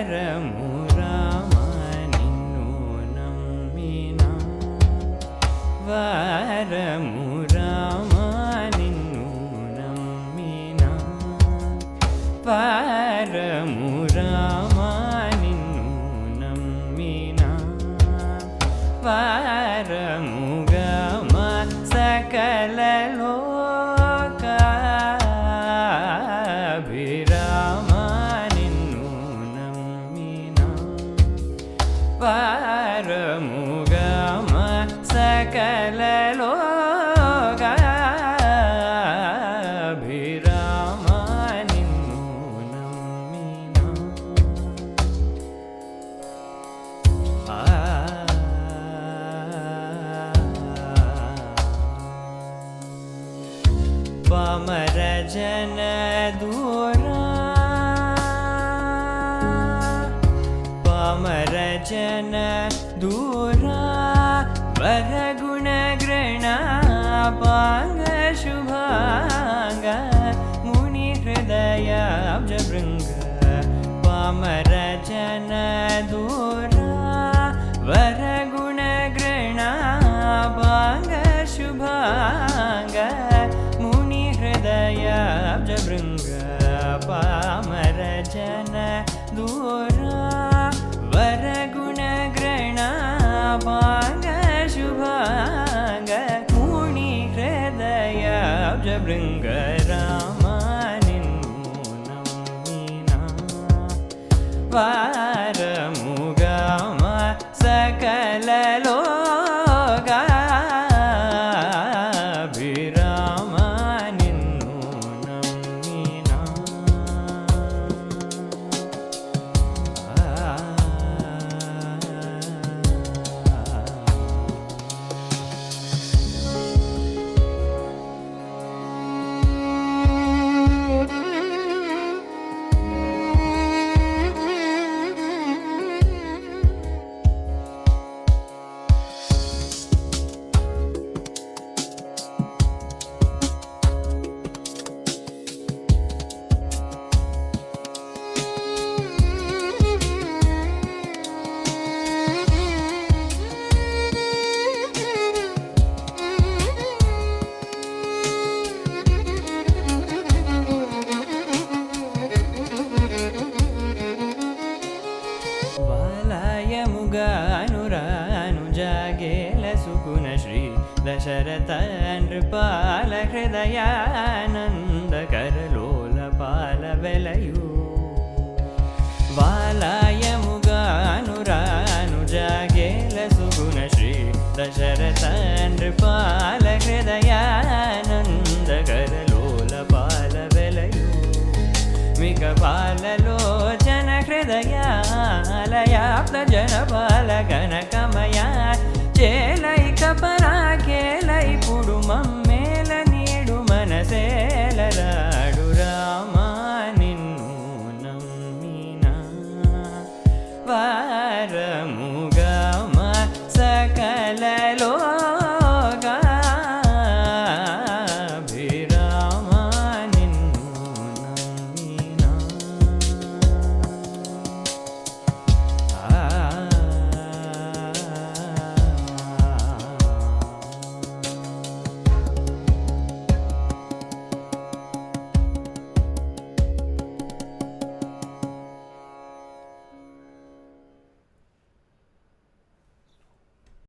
రామ నిన్ను నమ్మిన వారము రామ నిన్ను నమ్మిన వారము రామ నిన్ను నమ్మిన వారముగా సకల లోకాభిరామ నిన్ను నమ్మిన వారముగా సకల లోకాభిరామ నిన్ను నమ్మిన పామర జన దూరా పామర జన దూరా వరగుణ గ్రహణ పాంగ శుభాంగ ముని హృదయాబ్జ భృంగ పామర జన దూరా వరగుణ గ్రహణ పాంగ శుభాంగ ముని హృదయాబ్జ భృంగ పామర జన దూరా వరగుణ గ్రహణ పాంగ శుభాంగ ముని హృదయాబ్జ భృంగ రామ నిన్ను నమ్మిన వారముగా సకల లోకాభిరామ నిన్ను నమ్మిన వాలయముగానురాను జాగేల సుకున శ్రీ దశరథ నృపాల హృదయానందకరలోల పాల వెలయు వాలయముగానురాను జాగేల సుకున శ్రీ దశరథ నృపాల హృదయానందకరలోల పాల వెలయు మిక పాలలోచన హృదయాలయాప్త జనపాల కనకమయా చేలైక పరాకేలైపుడు మమ్మేల నీడు మనసేలరాడు రామ నిన్ను నమ్మిన వారము